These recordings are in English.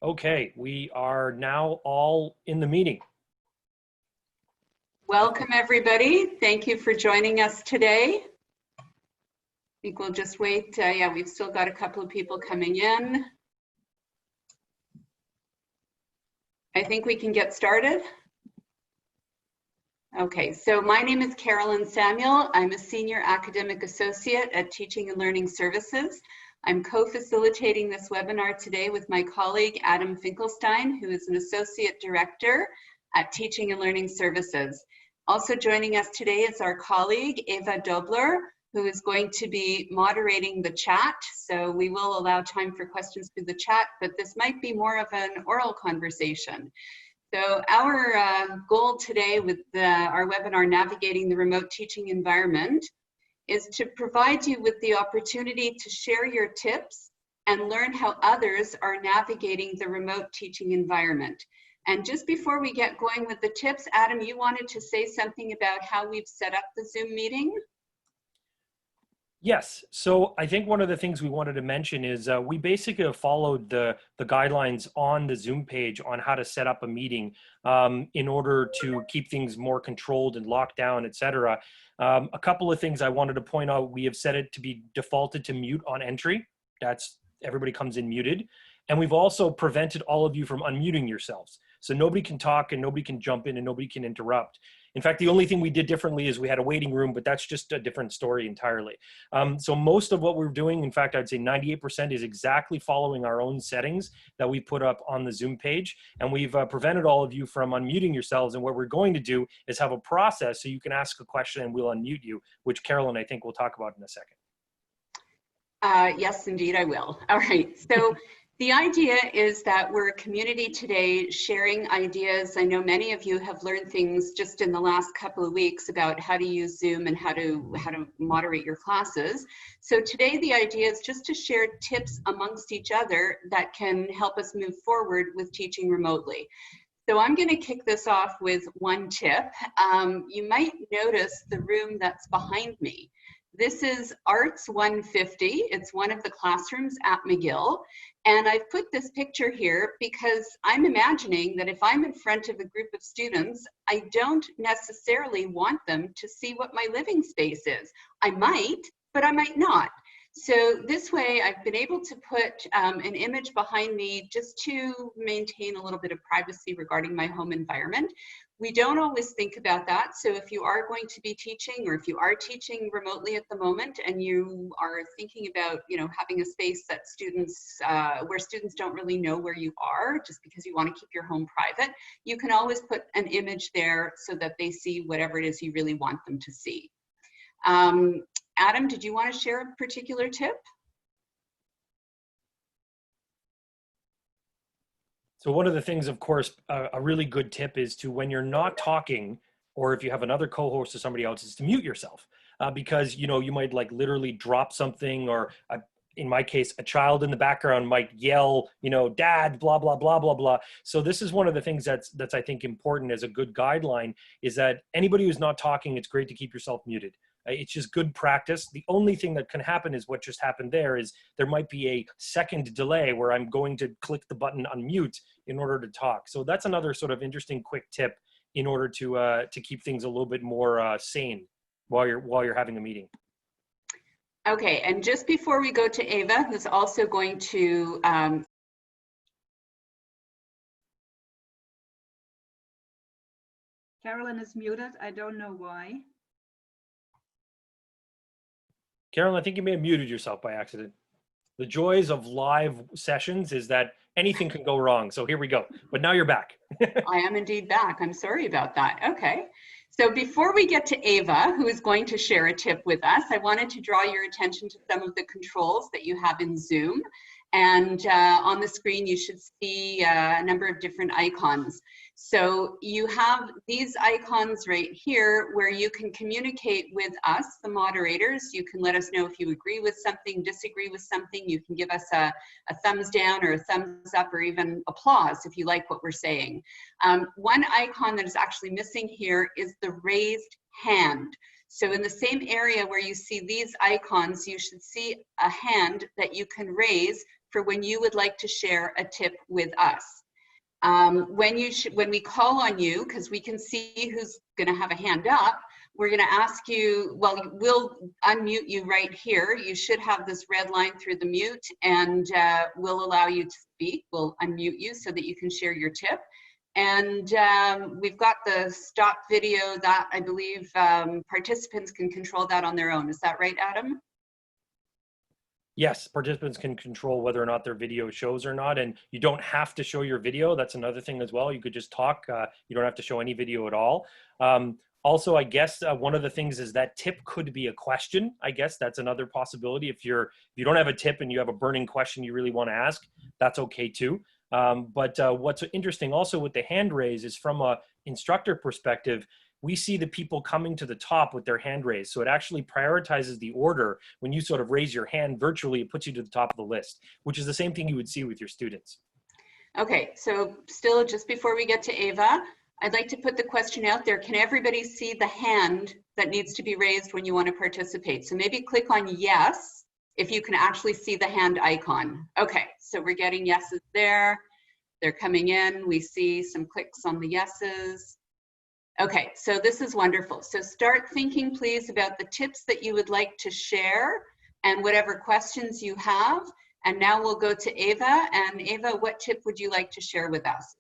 Okay, we are now all in the meeting. Welcome, everybody. Thank you for joining us today. I think we'll just wait. Yeah, we've still got a couple of people coming in. I think we can get started. Okay, so my name is Carolyn Samuel. I'm a Senior Academic Associate at Teaching and Learning Services. I'm co-facilitating this webinar today with my colleague, Adam Finkelstein, who is an Associate Director at Teaching and Learning Services. Also joining us today is our colleague, Eva Dobler, who is going to be moderating the chat. So we will allow time for questions through the chat, but this might be more of an oral conversation. So our goal today with our webinar, Navigating the Remote Teaching Environment, is to provide you with the opportunity to share your tips and learn how others are navigating the remote teaching environment. And just before we get going with the tips, Adam, you wanted to say something about how we've set up the Zoom meeting? Yes, so I think one of the things we wanted to mention is we basically have followed the guidelines on the Zoom page on how to set up a meeting in order to keep things more controlled and locked down, etc. A couple of things I wanted to point out: we have set it to be defaulted to mute on entry. That's everybody comes in muted. And we've also prevented all of you from unmuting yourselves. So nobody can talk and nobody can jump in and nobody can interrupt. In fact, the only thing we did differently is we had a waiting room, but that's just a different story entirely. So most of what we're doing, in fact, I'd say 98% is exactly following our own settings that we put up on the Zoom page. And we've prevented all of you from unmuting yourselves. And what we're going to do is have a process so you can ask a question and we'll unmute you, which Carolyn, I think, will talk about in a second. Yes, indeed, I will. All right. So the idea is that we're a community today sharing ideas. I know many of you have learned things just in the last couple of weeks about how to use Zoom and how to moderate your classes. So today the idea is just to share tips amongst each other that can help us move forward with teaching remotely. So I'm going to kick this off with one tip. You might notice the room that's behind me. This is Arts 150. It's one of the classrooms at McGill. And I've put this picture here because I'm imagining that if I'm in front of a group of students, I don't necessarily want them to see what my living space is. I might, but I might not. So this way I've been able to put an image behind me just to maintain a little bit of privacy regarding my home environment. We don't always think about that. So if you are going to be teaching, or if you are teaching remotely at the moment and you are thinking about, having a space that students, where students don't really know where you are, just because you want to keep your home private, you can always put an image there so that they see whatever it is you really want them to see. Adam, did you want to share a particular tip? So one of the things, of course, a really good tip is to, when you're not talking, or if you have another co-host or somebody else, is to mute yourself because, you might like literally drop something, or in my case, a child in the background might yell, dad, blah, blah, blah, blah, blah. So this is one of the things that's I think important as a good guideline, is that anybody who's not talking, it's great to keep yourself muted. It's just good practice. The only thing that can happen is what just happened there, is there might be a second delay where I'm going to click the button unmute in order to talk. So that's another sort of interesting quick tip in order to keep things a little bit more sane while you're having a meeting. Okay, and just before we go to Ava, who's also going to Carolyn is muted. I don't know why. Carolyn, I think you may have muted yourself by accident. The joys of live sessions is that anything can go wrong. So here we go. But now you're back. I am indeed back. I'm sorry about that. Okay. So before we get to Ava, who is going to share a tip with us, I wanted to draw your attention to some of the controls that you have in Zoom. And on the screen, you should see a number of different icons. So you have these icons right here where you can communicate with us, the moderators. You can let us know if you agree with something, disagree with something. You can give us a thumbs down or a thumbs up, or even applause if you like what we're saying. One icon that is actually missing here is the raised hand. So in the same area where you see these icons, you should see a hand that you can raise for when you would like to share a tip with us. When we call on you, because we can see who's going to have a hand up, we're going to ask you, well, we'll unmute you right here. You should have this red line through the mute, and we'll allow you to speak. We'll unmute you so that you can share your tip. And we've got the stop video that I believe participants can control that on their own. Is that right, Adam? Yes, participants can control whether or not their video shows or not, and you don't have to show your video. That's another thing as well. You could just talk. You don't have to show any video at all. Also, I guess one of the things is that tip could be a question. I guess that's another possibility. If you don't have a tip and you have a burning question you really want to ask, that's okay too. But what's interesting also with the hand raise is from a instructor perspective, we see the people coming to the top with their hand raised. So it actually prioritizes the order. When you sort of raise your hand virtually, it puts you to the top of the list, which is the same thing you would see with your students. Okay, so still just before we get to Ava, I'd like to put the question out there. Can everybody see the hand that needs to be raised when you want to participate? So maybe click on yes, if you can actually see the hand icon. Okay, so we're getting yeses there. They're coming in. We see some clicks on the yeses. Okay, so this is wonderful. So start thinking, please, about the tips that you would like to share and whatever questions you have. And now we'll go to Ava. And Ava, what tip would you like to share with us?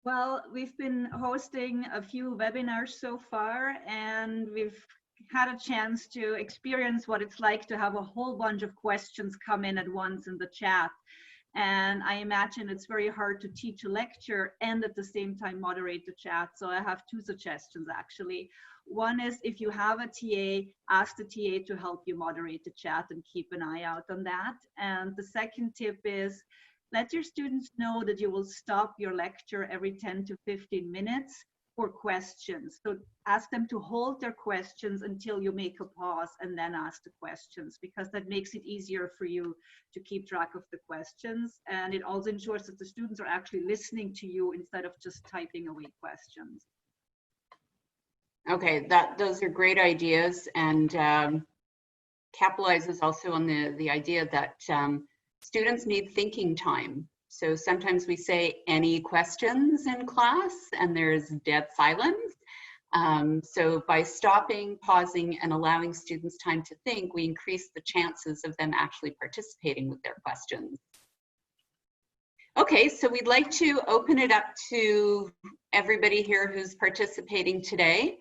Well, we've been hosting a few webinars so far, and we've had a chance to experience what it's like to have a whole bunch of questions come in at once in the chat. And I imagine it's very hard to teach a lecture and at the same time moderate the chat. So I have two suggestions actually. One is if you have a TA, ask the TA to help you moderate the chat and keep an eye out on that. And the second tip is let your students know that you will stop your lecture every 10 to 15 minutes for questions. So ask them to hold their questions until you make a pause and then ask the questions, because that makes it easier for you to keep track of the questions. And it also ensures that the students are actually listening to you instead of just typing away questions. Okay, those are great ideas, and capitalizes also on the idea that students need thinking time. So sometimes we say any questions in class and there's dead silence. So by stopping, pausing, and allowing students time to think, we increase the chances of them actually participating with their questions. Okay, so we'd like to open it up to everybody here who's participating today.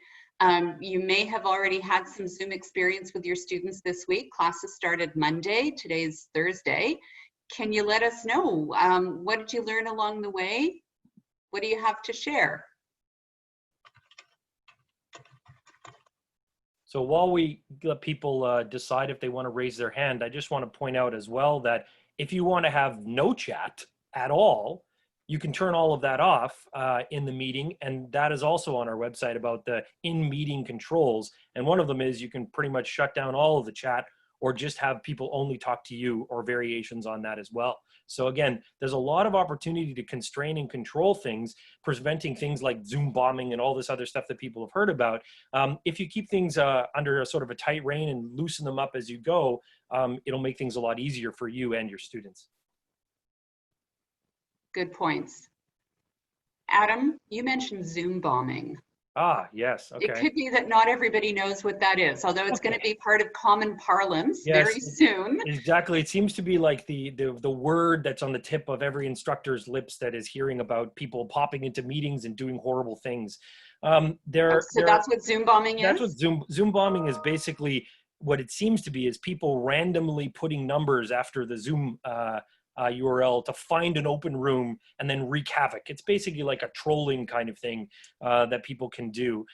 You may have already had some Zoom experience with your students this week. Classes started Monday, today's Thursday. Can you let us know, what did you learn along the way? What do you have to share? So while we let people decide if they want to raise their hand, I just want to point out as well that if you want to have no chat at all, you can turn all of that off in the meeting, and that is also on our website about the in-meeting controls. And one of them is you can pretty much shut down all of the chat or just have people only talk to you, or variations on that as well. So again, there's a lot of opportunity to constrain and control things, preventing things like Zoom bombing and all this other stuff that people have heard about. If you keep things under a sort of a tight rein and loosen them up as you go, it'll make things a lot easier for you and your students. Good points. Adam, you mentioned Zoom bombing. Ah, yes, okay. It could be that not everybody knows what that is, although it's going to be part of common parlance Yes, very soon. Exactly. It seems to be like the word that's on the tip of every instructor's lips that is hearing about people popping into meetings and doing horrible things. So that's what Zoom bombing is? That's what Zoom bombing is. Basically what it seems to be is people randomly putting numbers after the Zoom URL to find an open room and then wreak havoc. It's basically like a trolling kind of thing that people can do.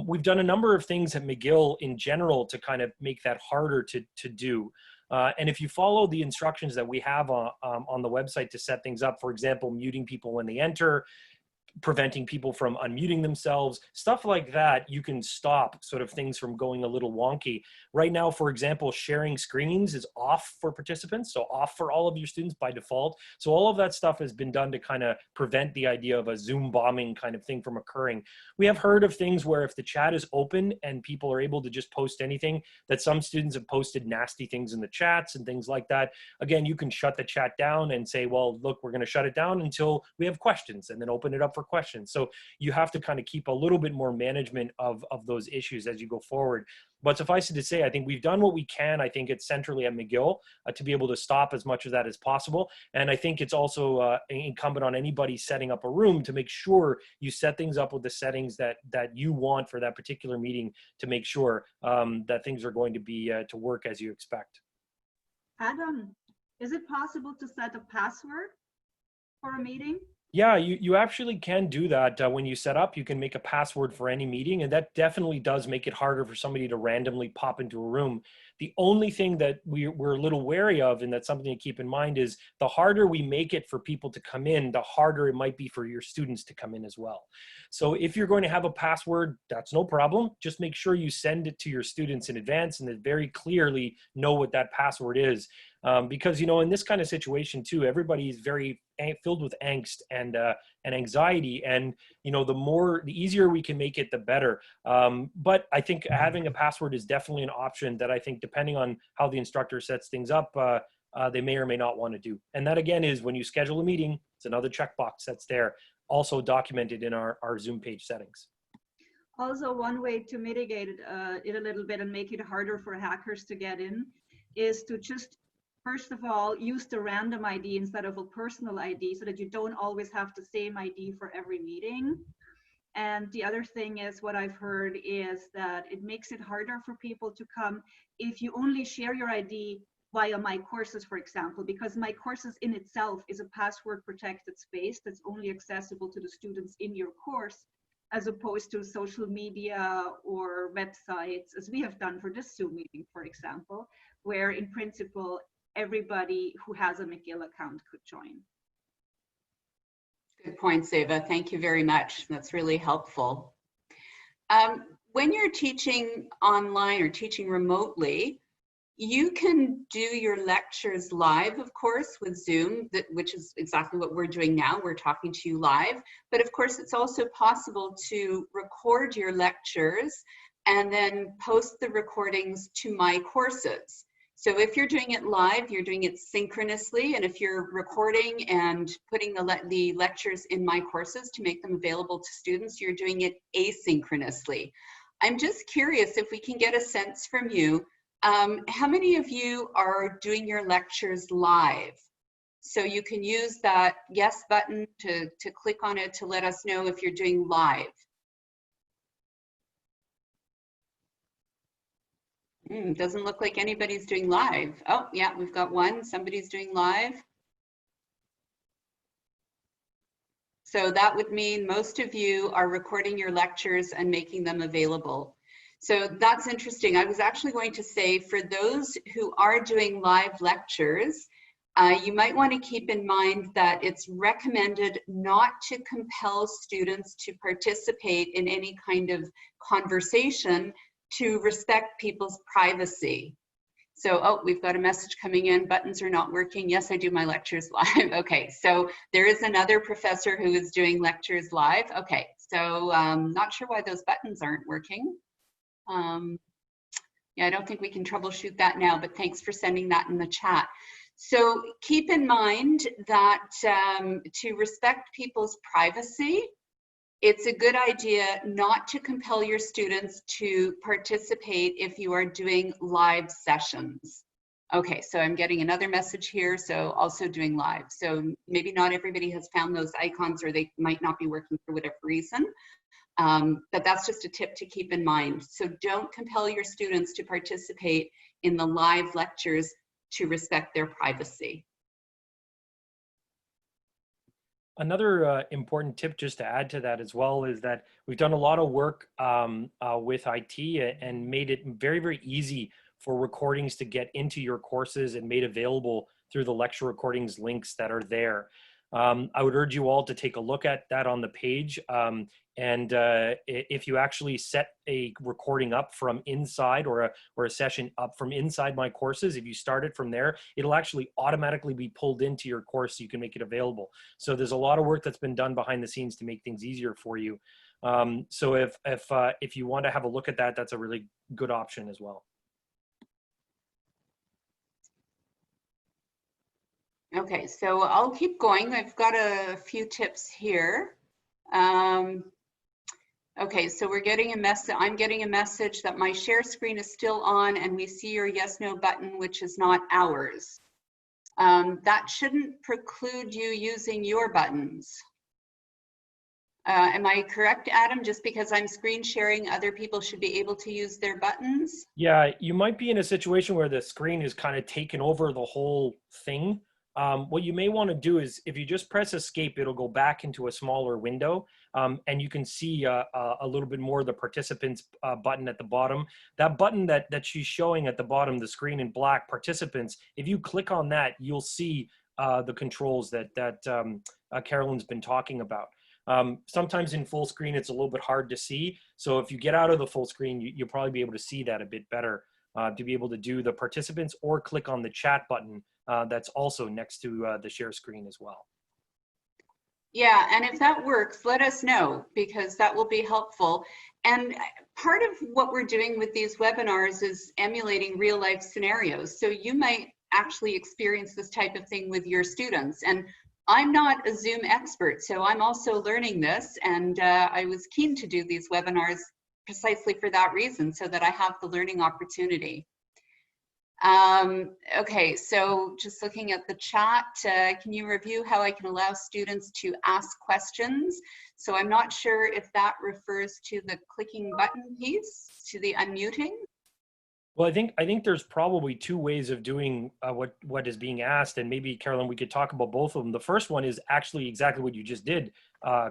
We've done a number of things at McGill in general to kind of make that harder to do. And if you follow the instructions that we have on the website to set things up, for example, muting people when they enter, preventing people from unmuting themselves, stuff like that. You can stop sort of things from going a little wonky. Right now, for example, sharing screens is off for participants, so off for all of your students by default. So all of that stuff has been done to kind of prevent the idea of a Zoom bombing kind of thing from occurring. We have heard of things where if the chat is open and people are able to just post anything, that some students have posted nasty things in the chats and things like that. Again, you can shut the chat down and say, well, look, we're going to shut it down until we have questions, and then open it up for questions. So you have to kind of keep a little bit more management of those issues as you go forward. But suffice it to say, I think we've done what we can, I think it's centrally at McGill, to be able to stop as much of that as possible. And I think it's also incumbent on anybody setting up a room to make sure you set things up with the settings that you want for that particular meeting, to make sure that things are going to be to work as you expect. Adam, is it possible to set a password for a meeting? Yeah, you actually can do that. When you set up, you can make a password for any meeting, and that definitely does make it harder for somebody to randomly pop into a room. The only thing that we're a little wary of, and that's something to keep in mind, is the harder we make it for people to come in, the harder it might be for your students to come in as well. So if you're going to have a password, that's no problem. Just make sure you send it to your students in advance and they very clearly know what that password is. Because, you know, in this kind of situation too, everybody is very filled with angst and anxiety, and you know, the easier we can make it, the better. But I think having a password is definitely an option that I think, depending on how the instructor sets things up, they may or may not want to do. And that again is when you schedule a meeting, it's another checkbox that's there, also documented in our Zoom page settings. Also, one way to mitigate it a little bit and make it harder for hackers to get in is to just, first of all, use the random ID instead of a personal ID, so that you don't always have the same ID for every meeting. And the other thing is, what I've heard is that it makes it harder for people to come if you only share your ID via My Courses, for example, because My Courses in itself is a password protected space that's only accessible to the students in your course, as opposed to social media or websites, as we have done for this Zoom meeting, for example, where in principle, everybody who has a McGill account could join. Good point, Seva. Thank you very much. That's really helpful. When you're teaching online or teaching remotely, you can do your lectures live, of course, with Zoom, which is exactly what we're doing now. We're talking to you live. But of course, it's also possible to record your lectures and then post the recordings to My Courses. So if you're doing it live, you're doing it synchronously. And if you're recording and putting the lectures in My Courses to make them available to students, you're doing it asynchronously. I'm just curious if we can get a sense from you, how many of you are doing your lectures live? So you can use that yes button to click on it to let us know if you're doing live. Doesn't look like anybody's doing live. Oh, yeah, we've got one. Somebody's doing live. So that would mean most of you are recording your lectures and making them available. So that's interesting. I was actually going to say, for those who are doing live lectures, you might want to keep in mind that it's recommended not to compel students to participate in any kind of conversation, to respect people's privacy. So, oh, we've got a message coming in, buttons are not working. Yes, I do my lectures live. Okay, so there is another professor who is doing lectures live. Okay, so not sure why those buttons aren't working. Yeah, I don't think we can troubleshoot that now, but thanks for sending that in the chat. So keep in mind that to respect people's privacy, it's a good idea not to compel your students to participate if you are doing live sessions. Okay, so I'm getting another message here, so also doing live. So maybe not everybody has found those icons, or they might not be working for whatever reason, but that's just a tip to keep in mind. So don't compel your students to participate in the live lectures, to respect their privacy. Another important tip just to add to that as well is that we've done a lot of work with IT and made it very, very easy for recordings to get into your courses and made available through the lecture recordings links that are there. I would urge you all to take a look at that on the page. And if you actually set a recording up from inside, or a session up from inside my courses, if you start it from there, it'll actually automatically be pulled into your course so you can make it available. So there's a lot of work that's been done behind the scenes to make things easier for you. So if you want to have a look at that, that's a really good option as well. Okay, so I'll keep going. I've got a few tips here. Okay, so we're getting a message. I'm getting a message that my share screen is still on and we see your yes, no button, which is not ours. That shouldn't preclude you using your buttons. Am I correct, Adam? Just because I'm screen sharing, other people should be able to use their buttons? Yeah, you might be in a situation where the screen is kind of taken over the whole thing. What you may want to do is, if you just press escape, it'll go back into a smaller window, and you can see a little bit more of the participants button at the bottom. That button that she's showing at the bottom of the screen in black, participants, if you click on that, you'll see the controls that Carolyn's been talking about. Sometimes in full screen, it's a little bit hard to see. So if you get out of the full screen, you'll probably be able to see that a bit better, to be able to do the participants, or click on the chat button that's also next to the share screen as well. Yeah, and if that works, let us know, because that will be helpful. And part of what we're doing with these webinars is emulating real life scenarios. So you might actually experience this type of thing with your students. And I'm not a Zoom expert, so I'm also learning this. And I was keen to do these webinars precisely for that reason, so that I have the learning opportunity. Okay, so just looking at the chat, can you review how I can allow students to ask questions? So I'm not sure if that refers to the clicking button piece, to the unmuting. Well, I think there's probably two ways of doing what is being asked, and maybe, Carolyn, we could talk about both of them. The first one is actually exactly what you just did,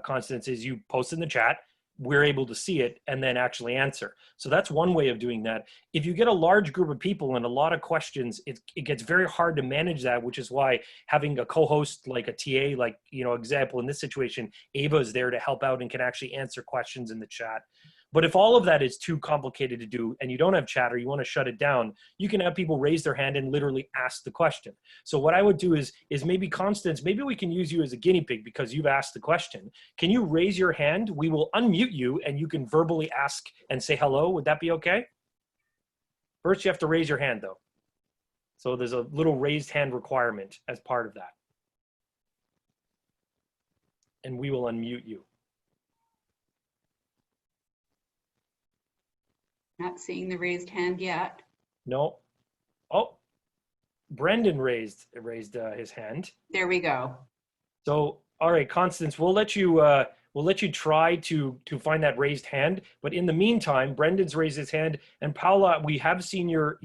Constance, is you post in the chat, we're able to see it, and then actually answer. So that's one way of doing that. If you get a large group of people and a lot of questions, it gets very hard to manage that, which is why having a co-host like a TA, like, example in this situation, Ava is there to help out and can actually answer questions in the chat. But if all of that is too complicated to do and you don't have chat, or you want to shut it down, you can have people raise their hand and literally ask the question. So what I would do is maybe, Constance, maybe we can use you as a guinea pig because you've asked the question. Can you raise your hand? We will unmute you and you can verbally ask and say hello. Would that be okay? First, you have to raise your hand though. So there's a little raised hand requirement as part of that. And we will unmute you. Not seeing the raised hand yet. No. Oh, Brendan raised his hand. There we go. So, all right, Constance, we'll let you try to find that raised hand. But in the meantime, Brendan's raised his hand, and Paula, we have seen your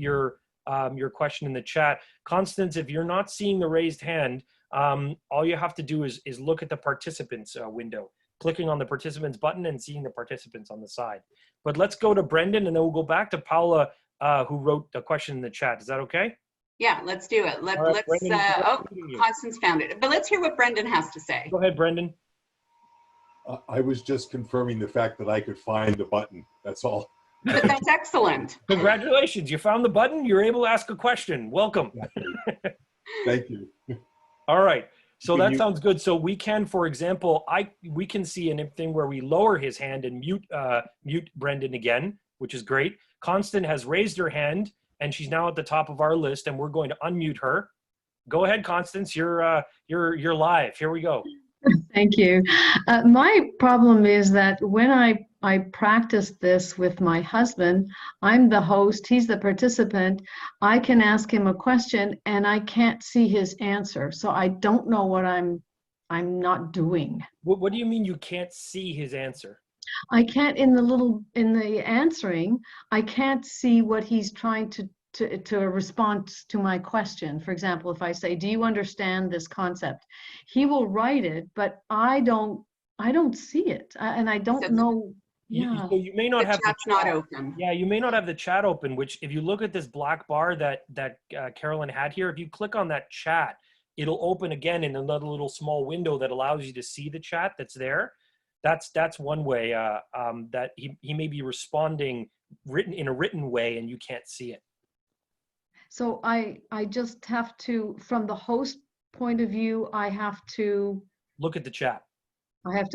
question in the chat. Constance, if you're not seeing the raised hand, all you have to do is look at the participants window, clicking on the participants button and seeing the participants on the side. But let's go to Brendan, and then we'll go back to Paula, who wrote the question in the chat. Is that okay? Yeah, let's do it. All right, Brendan, Constance found it. But let's hear what Brendan has to say. Go ahead, Brendan. I was just confirming the fact that I could find the button. That's all. But that's excellent. Congratulations, you found the button. You're able to ask a question. Welcome. Thank you. All right. So that sounds good. So we can, for example, we can see a thing where we lower his hand and mute Brendan again, which is great. Constance has raised her hand, and she's now at the top of our list, and we're going to unmute her. Go ahead, Constance. You're live. Here we go. Thank you. My problem is that when I practice this with my husband, I'm the host, he's the participant. I can ask him a question and I can't see his answer. So I don't know what I'm not doing. What do you mean you can't see his answer? I can't, in the answering, I can't see what he's trying to respond to my question. For example, if I say, do you understand this concept? He will write it, but I don't see it. And I don't know. Yeah. So you may not have the chat's not open. Yeah, you may not have the chat open, which if you look at this black bar that Carolyn had here, if you click on that chat, it'll open again in another little small window that allows you to see the chat that's there. That's one way that he may be responding in a written way and you can't see it. So I just have to, from the host point of view, I have to Look at the chat.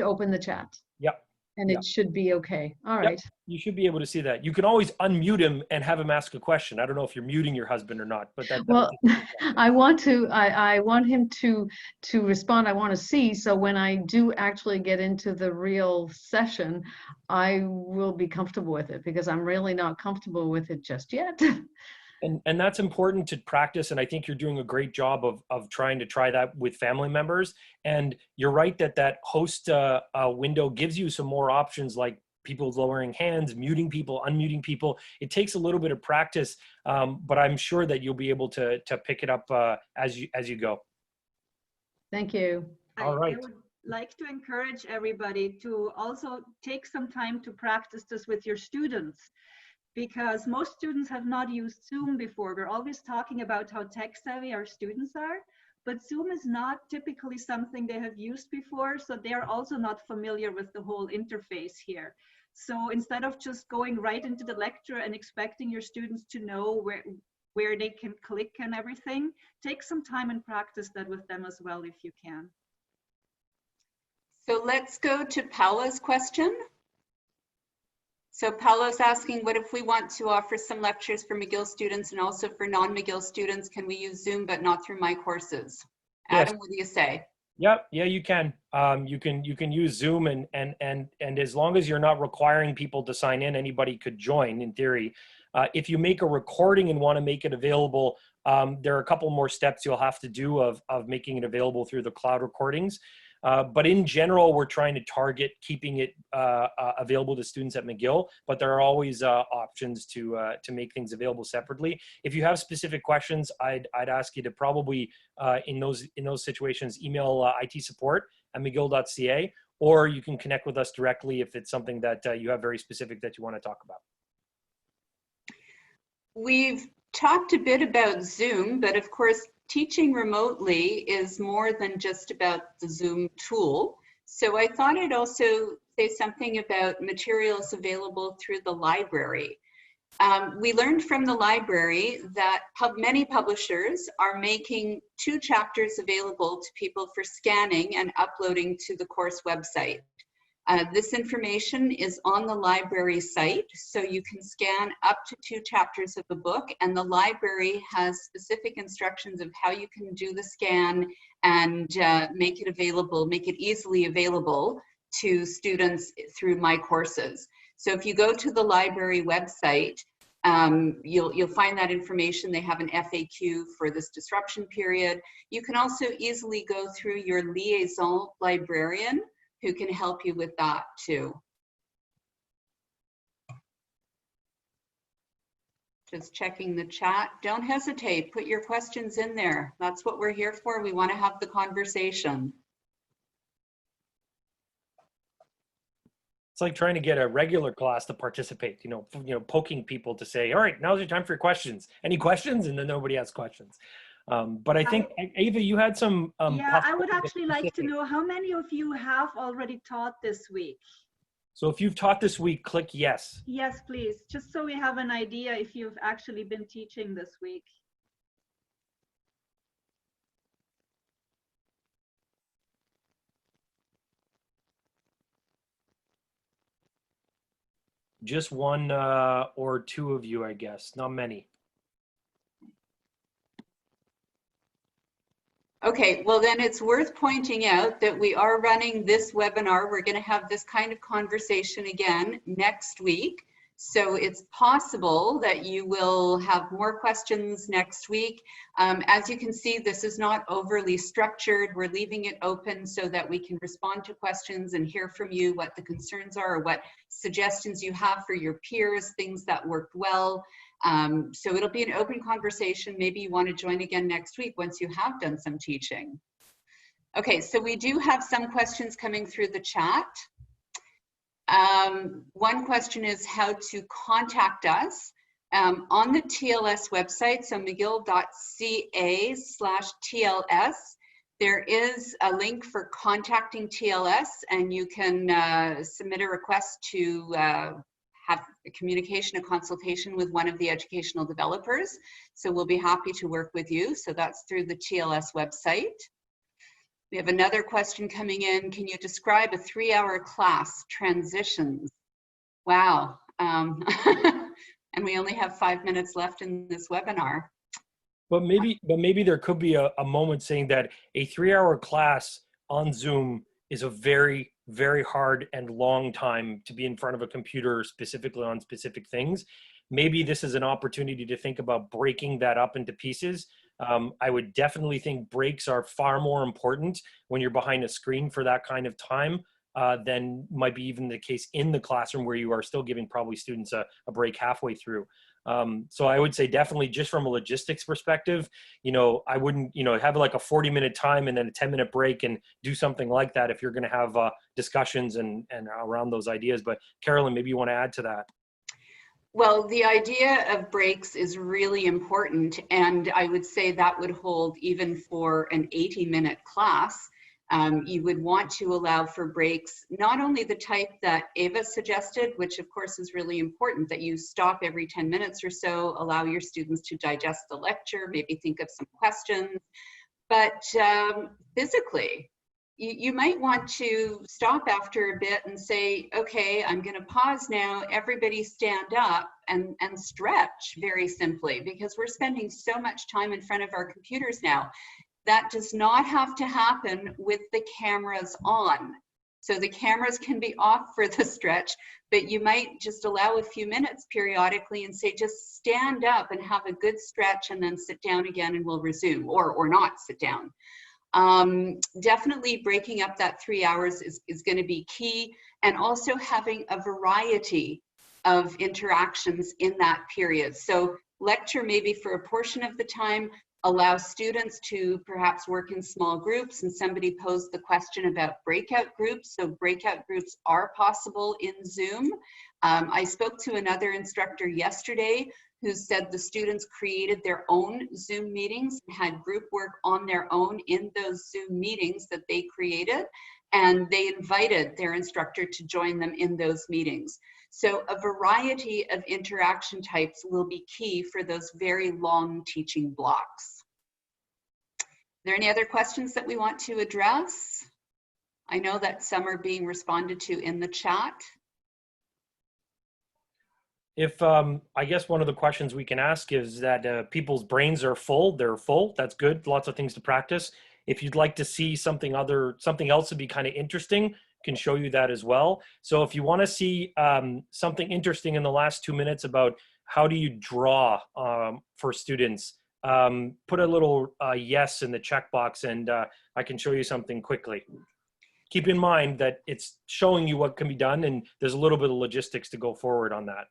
open the chat. Yep. And Yep. it should be okay. All Yep. right. You should be able to see that. You can always unmute him and have him ask a question. I don't know if you're muting your husband or not, but Well, I want him to respond. I want to see. So when I do actually get into the real session, I will be comfortable with it, because I'm really not comfortable with it just yet. And that's important to practice. And I think you're doing a great job of trying to try that with family members. And you're right that host window gives you some more options, like people lowering hands, muting people, unmuting people. It takes a little bit of practice, but I'm sure that you'll be able to pick it up as you go. Thank you. All right. I would like to encourage everybody to also take some time to practice this with your students, because most students have not used Zoom before. We're always talking about how tech savvy our students are, but Zoom is not typically something they have used before, so they're also not familiar with the whole interface here. So instead of just going right into the lecture and expecting your students to know where they can click and everything, take some time and practice that with them as well if you can. So let's go to Paula's question. So Paolo's asking, what if we want to offer some lectures for McGill students and also for non-McGill students? Can we use Zoom but not through my courses? Adam, Yes. what do you say? Yep. Yeah, you can. You can use Zoom and as long as you're not requiring people to sign in, anybody could join in theory. If you make a recording and want to make it available, there are a couple more steps you'll have to do of making it available through the cloud recordings. But in general, we're trying to target keeping it available to students at McGill, but there are always options to make things available separately. If you have specific questions, I'd ask you to probably, in those situations, email IT support at mcgill.ca, or you can connect with us directly if it's something that you have very specific that you want to talk about. We've talked a bit about Zoom, but of course, teaching remotely is more than just about the Zoom tool. So I thought I'd also say something about materials available through the library. We learned from the library that many publishers are making 2 chapters available to people for scanning and uploading to the course website. This information is on the library site, so you can scan up to 2 chapters of the book, and the library has specific instructions of how you can do the scan and make it easily available to students through My Courses. So if you go to the library website, you'll find that information. They have an FAQ for this disruption period. You can also easily go through your liaison librarian, who can help you with that too. Just checking the chat. Don't hesitate, put your questions in there. That's what we're here for. We want to have the conversation. It's like trying to get a regular class to participate, poking people to say, all right, now's your time for your questions. Any questions? And then nobody asks questions. But I think, Ava, you had some... yeah, I would actually like to know how many of you have already taught this week? So if you've taught this week, click yes. Yes, please. Just so we have an idea if you've actually been teaching this week. Just 1 or 2 of you, I guess, not many. Okay, well then it's worth pointing out that we are running this webinar. We're going to have this kind of conversation again next week. So it's possible that you will have more questions next week. As you can see, this is not overly structured. We're leaving it open so that we can respond to questions and hear from you what the concerns are or what suggestions you have for your peers, things that worked well. So it'll be an open conversation. Maybe you want to join again next week once you have done some teaching. Okay, so we do have some questions coming through the chat. One question is how to contact us. On the TLS website, so mcgill.ca/TLS, there is a link for contacting TLS, and you can submit a request to have a communication, a consultation with one of the educational developers. So we'll be happy to work with you. So that's through the TLS website. We have another question coming in. Can you describe a 3-hour class, transitions? Wow. And we only have 5 minutes left in this webinar. But maybe there could be a moment saying that a 3-hour class on Zoom is a very, very hard and long time to be in front of a computer specifically on specific things. Maybe this is an opportunity to think about breaking that up into pieces. I would definitely think breaks are far more important when you're behind a screen for that kind of time than might be even the case in the classroom, where you are still giving probably students a break halfway through. So I would say definitely, just from a logistics perspective, I wouldn't, have like a 40-minute time and then a 10-minute break and do something like that if you're going to have discussions and around those ideas. But Carolyn, maybe you want to add to that. Well, the idea of breaks is really important, and I would say that would hold even for an 80-minute class. You would want to allow for breaks, not only the type that Ava suggested, which of course is really important, that you stop every 10 minutes or so, allow your students to digest the lecture, maybe think of some questions, but physically, you might want to stop after a bit and say, okay, I'm going to pause now, everybody stand up and stretch very simply, because we're spending so much time in front of our computers now. That does not have to happen with the cameras on. So the cameras can be off for the stretch, but you might just allow a few minutes periodically and say, just stand up and have a good stretch and then sit down again and we'll resume, or not sit down. Definitely breaking up that 3 hours is going to be key, and also having a variety of interactions in that period. So lecture maybe for a portion of the time, allow students to perhaps work in small groups, and somebody posed the question about breakout groups. So breakout groups are possible in Zoom. I spoke to another instructor yesterday who said the students created their own Zoom meetings and had group work on their own in those Zoom meetings that they created, and they invited their instructor to join them in those meetings. So a variety of interaction types will be key for those very long teaching blocks. Are there any other questions that we want to address? I know that some are being responded to in the chat. If I guess one of the questions we can ask is that people's brains are full, they're full, that's good, lots of things to practice. If you'd like to see something else to be kind of interesting, can show you that as well. So if you want to see something interesting in the last 2 minutes about how do you draw for students, put a little yes in the checkbox, and I can show you something quickly. Keep in mind that it's showing you what can be done, and there's a little bit of logistics to go forward on that.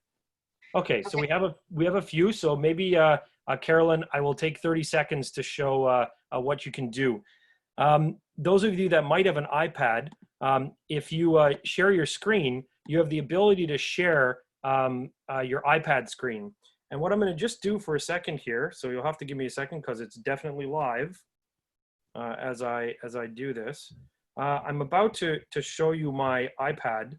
Okay, so we have a few. So maybe Carolyn, I will take 30 seconds to show what you can do. Those of you that might have an iPad, if you share your screen, you have the ability to share your iPad screen. And what I'm going to just do for a second here, so you'll have to give me a second because it's definitely live as I do this. I'm about to show you my iPad.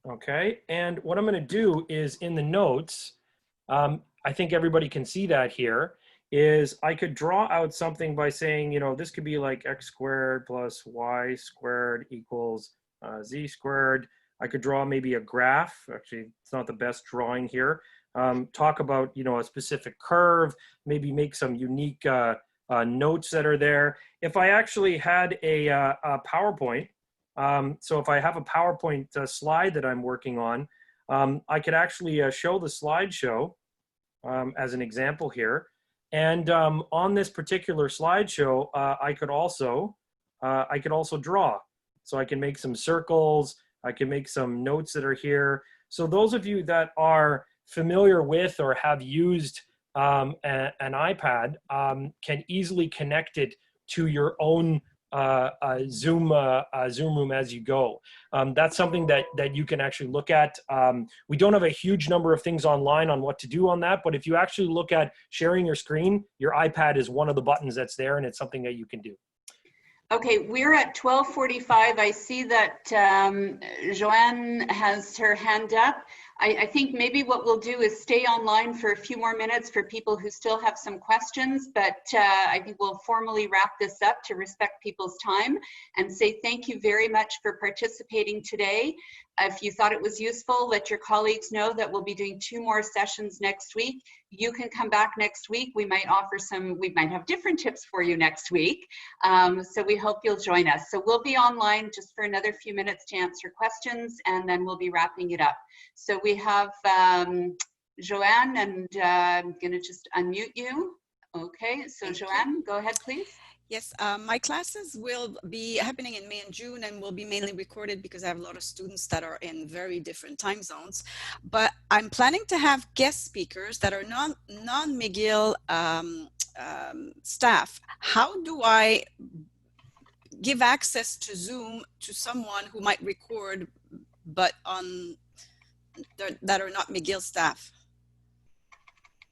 Okay, and what I'm going to do is in the notes, I think everybody can see that here, is I could draw out something by saying, this could be like x squared plus y squared equals z squared. I could draw maybe a graph. Actually, it's not the best drawing here. Talk about, a specific curve, maybe make some unique notes that are there. If I actually had a PowerPoint, so if I have a PowerPoint slide that I'm working on, I could actually show the slideshow as an example here. And on this particular slideshow, I could also draw. So I can make some circles, I can make some notes that are here. So those of you that are familiar with or have used an iPad can easily connect it to your own Zoom room as you go. That's something that you can actually look at. We don't have a huge number of things online on what to do on that, but if you actually look at sharing your screen, your iPad is one of the buttons that's there, and it's something that you can do. Okay, we're at 12:45. I see that Joanne has her hand up. I think maybe what we'll do is stay online for a few more minutes for people who still have some questions, but I think we'll formally wrap this up to respect people's time and say thank you very much for participating today. If you thought it was useful, let your colleagues know that we'll be doing 2 more sessions next week. You can come back next week. We might offer we might have different tips for you next week. So we hope you'll join us. So we'll be online just for another few minutes to answer questions, and then we'll be wrapping it up. So we have Joanne, and I'm gonna just unmute you. Okay, so Joanne, go ahead, please. Yes, my classes will be happening in May and June and will be mainly recorded because I have a lot of students that are in very different time zones. But I'm planning to have guest speakers that are non-McGill staff. How do I give access to Zoom to someone who might record but that are not McGill staff?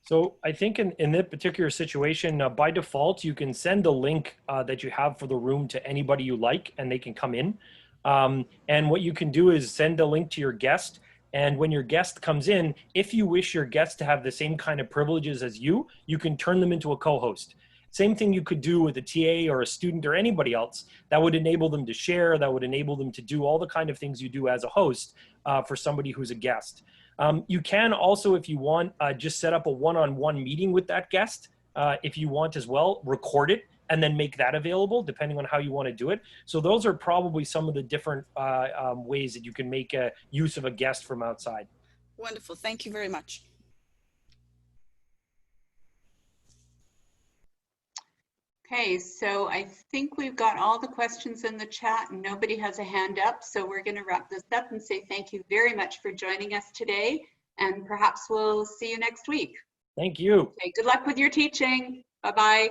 So I think in that particular situation, by default, you can send the link that you have for the room to anybody you like, and they can come in. And what you can do is send the link to your guest. And when your guest comes in, if you wish your guest to have the same kind of privileges as you can turn them into a co-host. Same thing you could do with a TA or a student or anybody else. That would enable them to share, that would enable them to do all the kind of things you do as a host for somebody who's a guest. You can also, if you want, just set up a one-on-one meeting with that guest. If you want as well, record it and then make that available depending on how you want to do it. So those are probably some of the different ways that you can make use of a guest from outside. Wonderful. Thank you very much. Okay, so I think we've got all the questions in the chat and nobody has a hand up. So we're going to wrap this up and say thank you very much for joining us today. And perhaps we'll see you next week. Thank you. Okay, good luck with your teaching. Bye-bye.